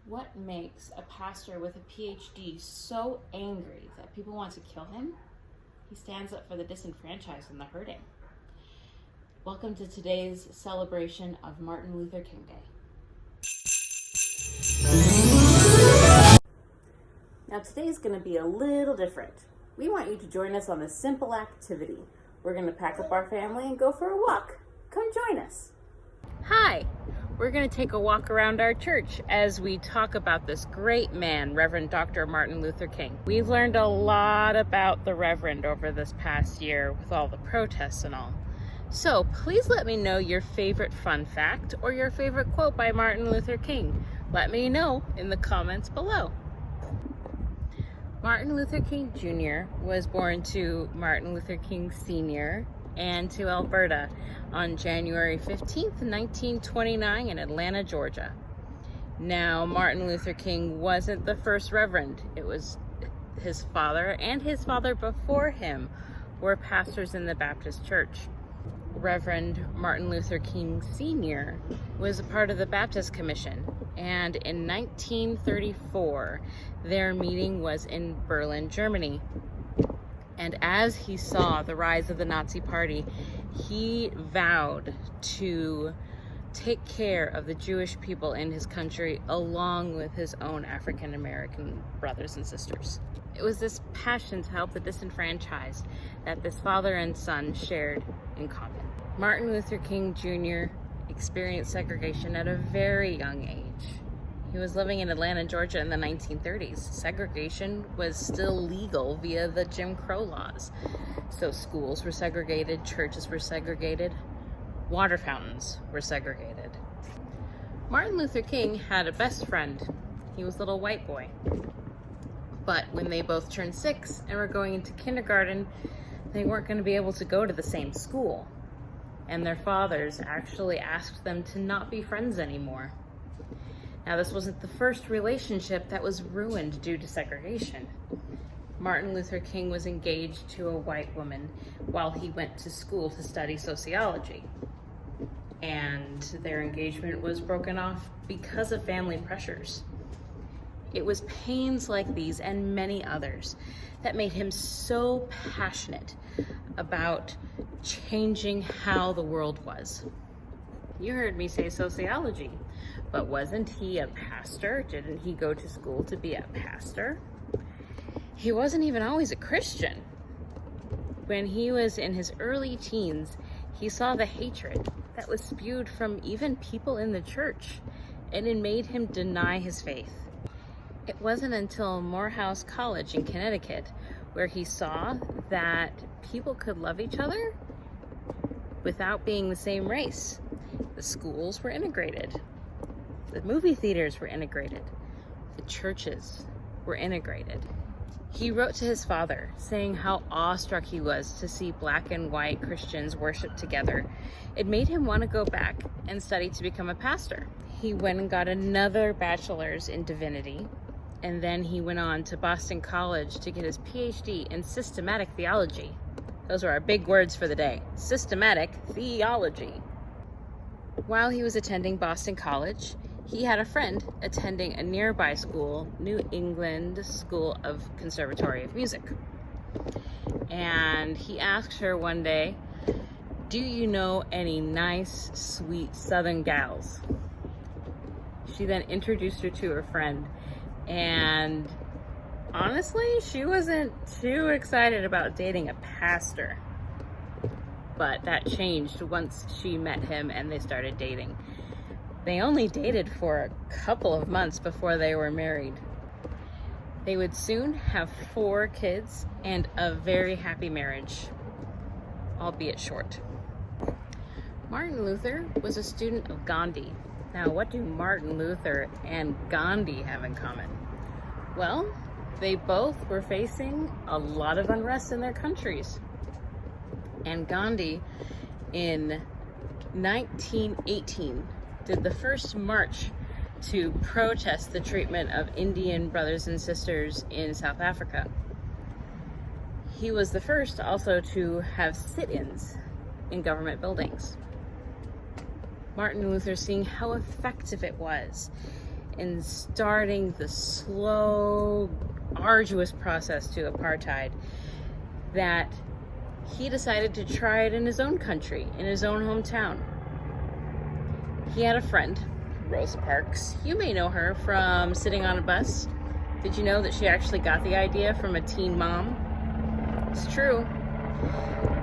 What makes a pastor with a PhD so angry that people want to kill him? He stands up for the disenfranchised and the hurting. Welcome to today's celebration of Martin Luther King Day. Now today is going to be a little different. We want you to join us on a simple activity. We're going to pack up our family and go for a walk. Come join us. Hi! We're going to take a walk around our church as we talk about this great man, Reverend Dr. Martin Luther King. We've learned a lot about the Reverend over this past year with all the protests and all. So please let me know your favorite fun fact or your favorite quote by Martin Luther King. Let me know in the comments below. Martin Luther King Jr. was born to Martin Luther King Sr. and to Alberta on January 15th, 1929 in Atlanta, Georgia. Now, Martin Luther King wasn't the first reverend. It was his father and his father before him were pastors in the Baptist church. Reverend Martin Luther King Sr. was a part of the Baptist Commission, and in 1934, their meeting was in Berlin, Germany. And as he saw the rise of the Nazi Party, he vowed to take care of the Jewish people in his country along with his own African American brothers and sisters. It was this passion to help the disenfranchised that this father and son shared in common. Martin Luther King Jr. experienced segregation at a very young age. He was living in Atlanta, Georgia in the 1930s. Segregation was still legal via the Jim Crow laws. So schools were segregated, churches were segregated, water fountains were segregated. Martin Luther King had a best friend. He was a little white boy. But when they both turned 6 and were going into kindergarten, they weren't going to be able to go to the same school. And their fathers actually asked them to not be friends anymore. Now, this wasn't the first relationship that was ruined due to segregation. Martin Luther King was engaged to a white woman while he went to school to study sociology. And their engagement was broken off because of family pressures. It was pains like these and many others that made him so passionate about changing how the world was. You heard me say sociology. But wasn't he a pastor? Didn't he go to school to be a pastor? He wasn't even always a Christian. When he was in his early teens, he saw the hatred that was spewed from even people in the church, and it made him deny his faith. It wasn't until Morehouse College in Connecticut where he saw that people could love each other without being the same race. The schools were integrated. The movie theaters were integrated. The churches were integrated. He wrote to his father saying how awestruck he was to see black and white Christians worship together. It made him want to go back and study to become a pastor. He went and got another bachelor's in divinity, and then he went on to Boston College to get his PhD in systematic theology. Those are our big words for the day. Systematic theology. While he was attending Boston College, he had a friend attending a nearby school, New England School of Conservatory of Music. And he asked her one day, "Do you know any nice, sweet Southern gals?" She then introduced her to her friend, and honestly, she wasn't too excited about dating a pastor. But that changed once she met him and they started dating. They only dated for a couple of months before they were married. They would soon have 4 kids and a very happy marriage, albeit short. Martin Luther was a student of Gandhi. Now, what do Martin Luther and Gandhi have in common? Well, they both were facing a lot of unrest in their countries. And Gandhi, in 1918, did the first march to protest the treatment of Indian brothers and sisters in South Africa. He was the first also to have sit-ins in government buildings. Martin Luther, seeing how effective it was in starting the slow, arduous process to apartheid that he decided to try it in his own country, in his own hometown. He had a friend, Rosa Parks. You may know her from sitting on a bus. Did you know that she actually got the idea from a teen mom? It's true.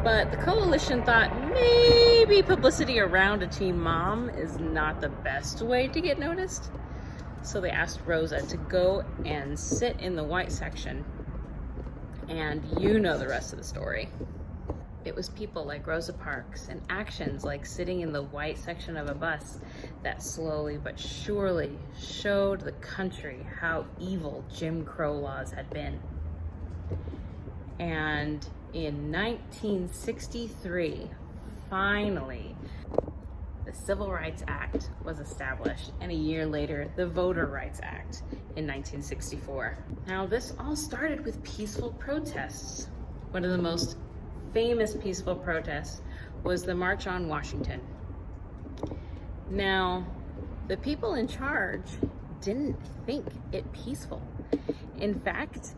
But the coalition thought maybe publicity around a teen mom is not the best way to get noticed. So they asked Rosa to go and sit in the white section. And you know the rest of the story. It was people like Rosa Parks and actions like sitting in the white section of a bus that slowly but surely showed the country how evil Jim Crow laws had been. And in 1963, finally, the Civil Rights Act was established, and a year later, the Voter Rights Act in 1964. Now, this all started with peaceful protests. One of the most famous peaceful protests was the March on Washington. Now, the people in charge didn't think it peaceful. In fact,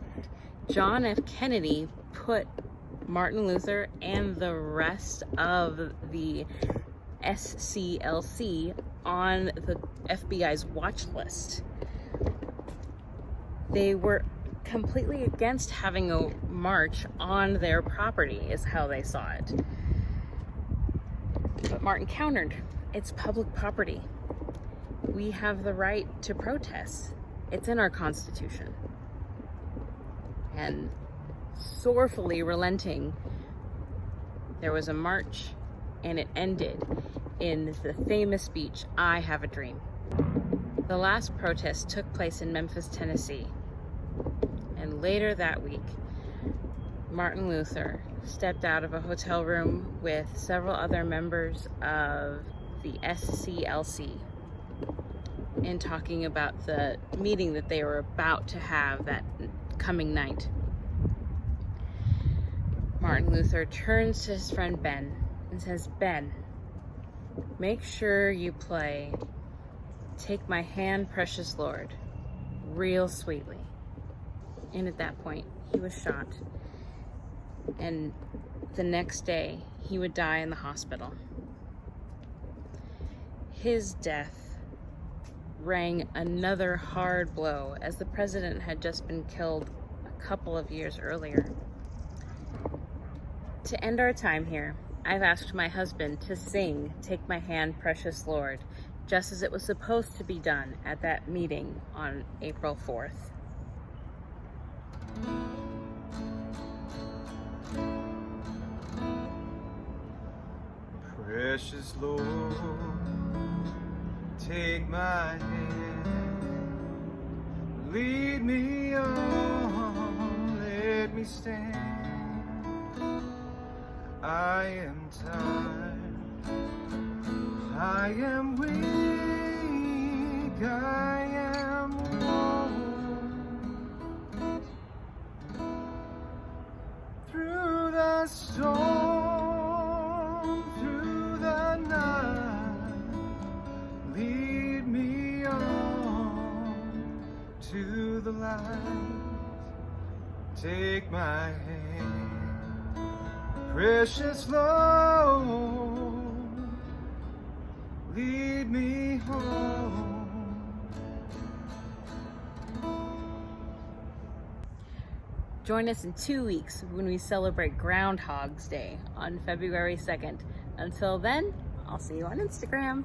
John F. Kennedy put Martin Luther and the rest of the SCLC on the FBI's watch list. They were completely against having a march on their property, is how they saw it. But Martin countered, it's public property. We have the right to protest. It's in our Constitution. And sorrowfully relenting, there was a march, and it ended in the famous speech, "I have a dream." The last protest took place in Memphis, Tennessee. And later that week, Martin Luther stepped out of a hotel room with several other members of the SCLC in talking about the meeting that they were about to have that coming night. Martin Luther turns to his friend Ben and says, "Ben, make sure you play 'Take My Hand, Precious Lord' real sweetly." And at that point, he was shot. And the next day, he would die in the hospital. His death rang another hard blow, as the president had just been killed a couple of years earlier. To end our time here, I've asked my husband to sing "Take My Hand, Precious Lord," just as it was supposed to be done at that meeting on April 4th. Precious Lord, take my hand, lead me on, let me stand. I am tired, I am weak, I am worn. Through the storm, through the night, lead me on to the light. Take my hand, precious Lord, lead me home. Join us in 2 weeks when we celebrate Groundhog's Day on February 2nd. Until then, I'll see you on Instagram.